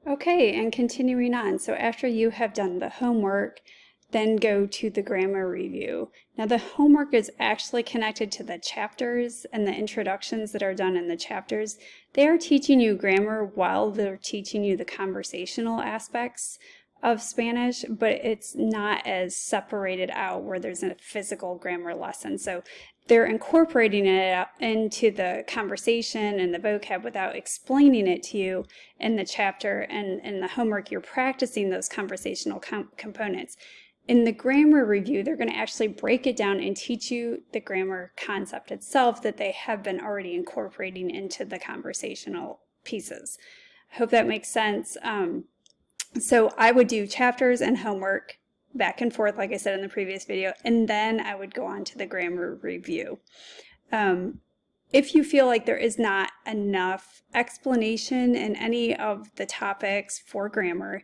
Okay, and continuing on. So after you have done the homework, then go to the grammar review. Now the homework is actually connected to the chapters and the introductions that are done in the chapters. They are teaching you grammar while they're teaching you the conversational aspects of Spanish, but it's not as separated out where there's a physical grammar lesson. So they're incorporating it into the conversation and the vocab without explaining it to you in the chapter, and in the homework you're practicing those conversational components. In the grammar review, they're going to actually break it down and teach you the grammar concept itself that they have been already incorporating into the conversational pieces. I hope that makes sense. So I would do chapters and homework back and forth, like I said in the previous video, and then I would go on to the grammar review. If you feel like there is not enough explanation in any of the topics for grammar,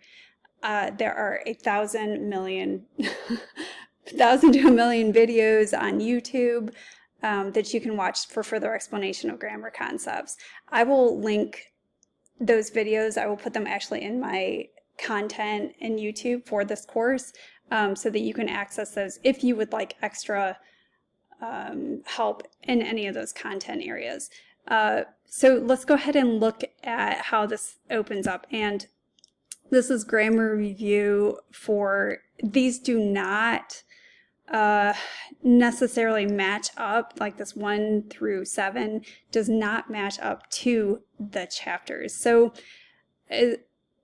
there are 1,000 million, 1,000 to a million videos on YouTube that you can watch for further explanation of grammar concepts. I will link those videos. I will put them actually in my content in YouTube for this course so that you can access those if you would like extra help in any of those content areas. So let's go ahead and look at how this opens up. And this is grammar review for, these do not necessarily match up, like this 1 through 7 does not match up to the chapters. So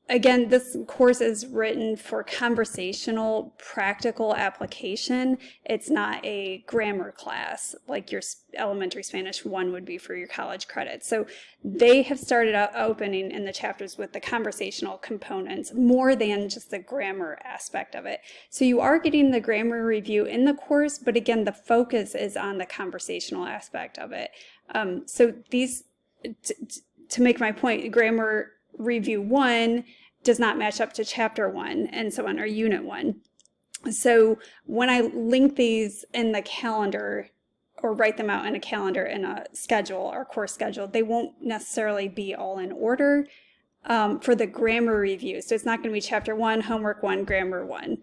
again, this course is written for conversational, practical application. It's not a grammar class like your elementary Spanish 1 would be for your college credits. So they have started out opening in the chapters with the conversational components more than just the grammar aspect of it. So you are getting the grammar review in the course, but again, the focus is on the conversational aspect of it. So these, to make my point, grammar review 1 does not match up to chapter 1 and so on, or unit 1. So when I link these in the calendar or write them out in a calendar in a schedule or course schedule, they won't necessarily be all in order for the grammar review. So it's not going to be chapter 1, homework 1, grammar 1,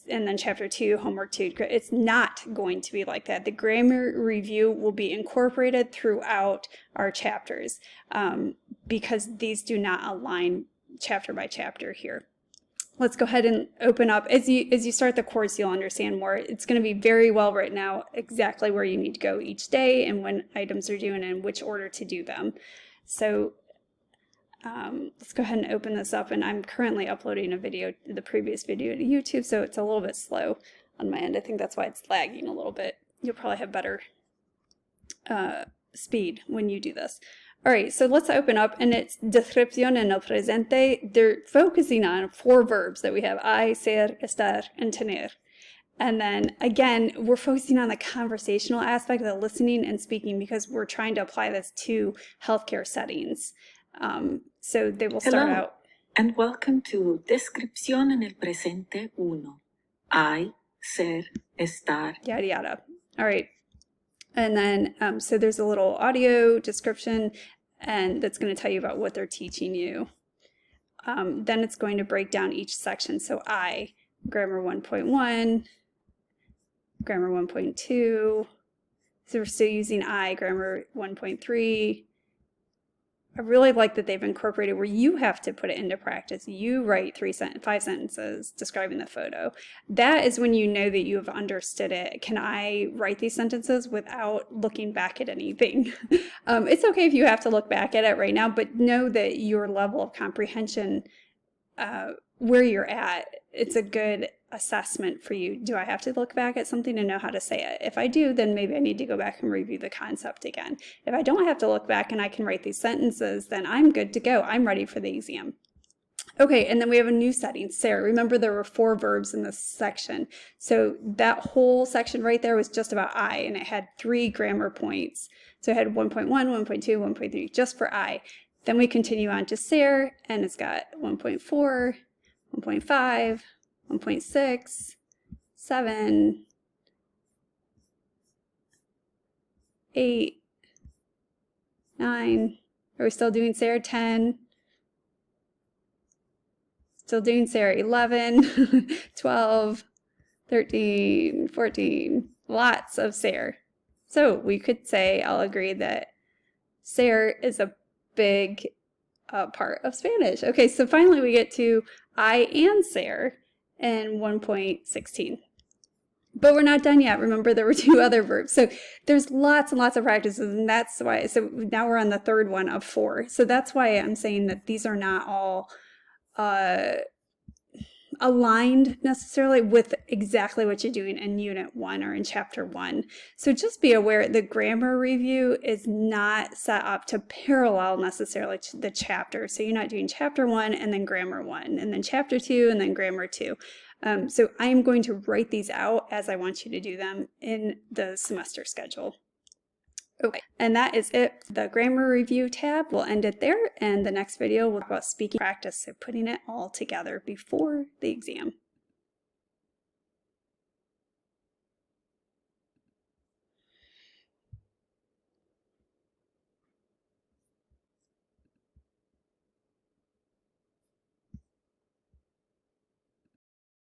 and then chapter 2, homework 2. It's not going to be like that. The grammar review will be incorporated throughout our chapters because these do not align chapter by chapter here. Let's go ahead and open up. As you start the course, you'll understand more. It's going to be very well written out exactly where you need to go each day and when items are due and in which order to do them. So let's go ahead and open this up, and I'm currently uploading a video, the previous video to YouTube, so it's a little bit slow on my end. I think that's why it's lagging a little bit. You'll probably have better speed when you do this. All right, so let's open up, and it's descripción en el presente. They're focusing on 4 verbs that we have: I, ser, estar, and tener. And then again, we're focusing on the conversational aspect of the listening and speaking because we're trying to apply this to healthcare settings. So they will start Hello, out. and welcome to Descripción en el presente 1. I, ser, estar. Yada, yada. All right. And then, so there's a little audio description, and that's going to tell you about what they're teaching you. Then it's going to break down each section. So I, grammar 1.1, grammar 1.2. So we're still using I, grammar 1.3. I really like that they've incorporated where you have to put it into practice. You write 5 sentences describing the photo. That is when you know that you have understood it. Can I write these sentences without looking back at anything? It's okay if you have to look back at it right now, but know that your level of comprehension, where you're at, it's a good assessment for you. Do I have to look back at something to know how to say it? If I do, then maybe I need to go back and review the concept again. If I don't have to look back and I can write these sentences, then I'm good to go. I'm ready for the exam. Okay, and then we have a new setting, ser. Remember there were 4 verbs in this section. So that whole section right there was just about I, and it had 3 grammar points. So it had 1.1, 1.2, 1.3, just for I. Then we continue on to ser, and it's got 1.4, 1.5, 1.6, 7, 8, 9. Are we still doing ser? 10, still doing SARE 11, 12, 13, 14, lots of SARE. So we could say, I'll agree that SARE is a big part of Spanish. Okay, so finally we get to I and SARE in 1.16. But we're not done yet. Remember, there were 2 other verbs. So there's lots and lots of practices, and that's why, so now we're on the 3rd one of 4. So that's why I'm saying that these are not all aligned necessarily with exactly what you're doing in Unit 1 or in Chapter 1. So just be aware the grammar review is not set up to parallel necessarily to the chapter. So you're not doing Chapter 1 and then Grammar 1, and then Chapter 2 and then Grammar 2. So I'm going to write these out as I want you to do them in the semester schedule. Okay, and that is it. The grammar review tab, we'll end it there, and the next video will talk about speaking practice, so putting it all together before the exam.